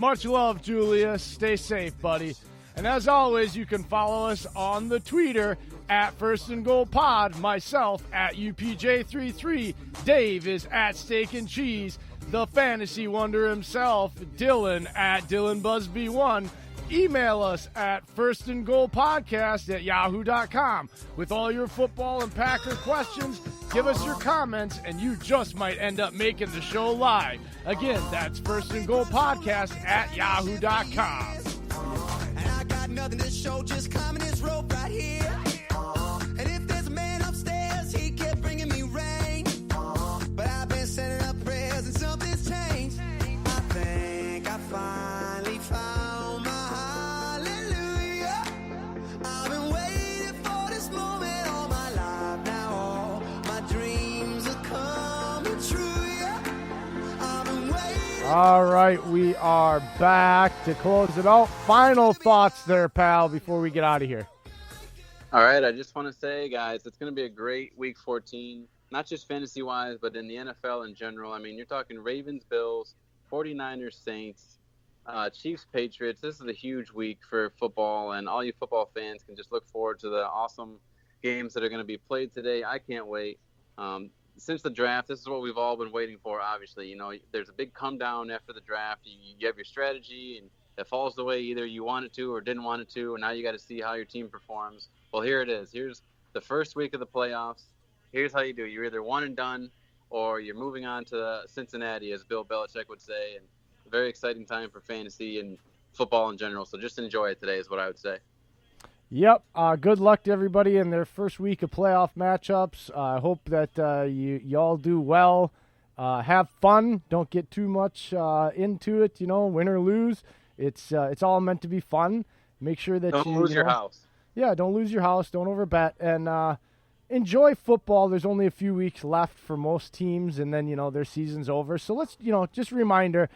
Much love, Julius. Stay safe, buddy. And as always, you can follow us on the Twitter at First and Goal Pod, myself at UPJ33, Dave is at Steak and Cheese, the fantasy wonder himself, Dillon at DillonBusby1. Email us at firstandgoalpodcast@yahoo.com with all your football and Packer questions. Give us your comments, and you just might end up making the show live. Again, that's firstandgoalpodcast@yahoo.com. And I got nothing to show, just climbing this rope right here. And if there's a man upstairs, he kept bringing me rain. But I've been sending up prayers and something's changed. I think I finally found my hallelujah. I've been waiting for this moment all my life now. All my dreams are coming true, yeah. I've been waiting. All right, we are back to close it out. Final thoughts there, pal, before we get out of here. All right, I just want to say, guys, it's going to be a great Week 14, not just fantasy-wise, but in the NFL in general. I mean, you're talking Ravens, Bills, 49ers, Saints, Chiefs, Patriots. This is a huge week for football, and all you football fans can just look forward to the awesome games that are going to be played today. I can't wait. Since the draft, this is what we've all been waiting for, obviously. You know, there's a big come-down after the draft. You have your strategy, and it falls the way either you want it to or didn't want it to, and now you got to see how your team performs. Well, here it is. Here's the first week of the playoffs. Here's how you do it. You're either one and done, or you're moving on to Cincinnati, as Bill Belichick would say. And a very exciting time for fantasy and football in general. So just enjoy it today is what I would say. Yep. Good luck to everybody in their first week of playoff matchups. I hope that you all do well. Have fun. Don't get too much into it. You know, win or lose. It's all meant to be fun. Make sure that Don't lose your house. Yeah, don't lose your house. Don't overbet. And enjoy football. There's only a few weeks left for most teams, and then, their season's over. So let's, just a reminder,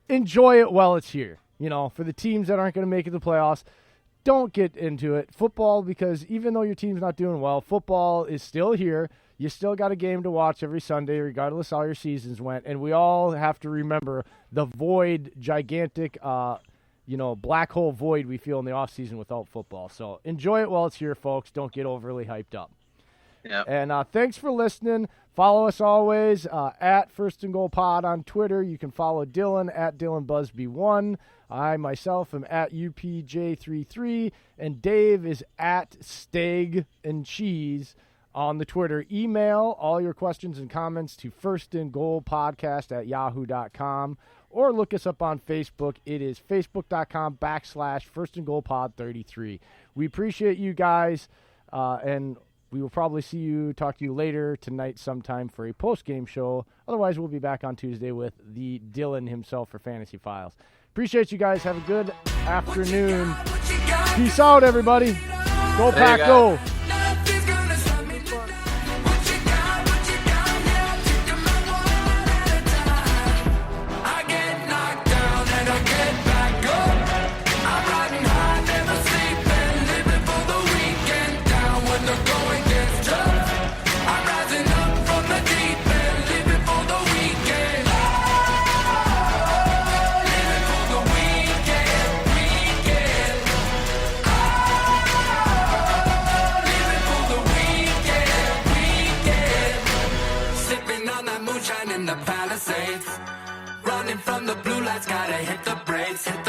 enjoy it while it's here. For the teams that aren't going to make it to the playoffs, don't get into it. Football, because even though your team's not doing well, football is still here. You still got a game to watch every Sunday, regardless how your seasons went. And we all have to remember the void, gigantic, black hole void we feel in the offseason without football. So enjoy it while it's here, folks. Don't get overly hyped up. Yep. And thanks for listening. Follow us always at First and Goal Pod on Twitter. You can follow Dillon at DillonBusby1. I myself am at UPJ33, and Dave is at Steak and Cheese on the Twitter. Email all your questions and comments to firstandgoalpodcast@yahoo.com, or look us up on Facebook. It is facebook.com/firstandgoalpod33. We appreciate you guys, and we will probably talk to you later tonight sometime for a post-game show. Otherwise, we'll be back on Tuesday with the Dillon himself for Fantasy Files. Appreciate you guys. Have a good afternoon. Peace out, everybody. Go Pack, go. In the Palisades, running from the blue lights, gotta hit the brakes, hit the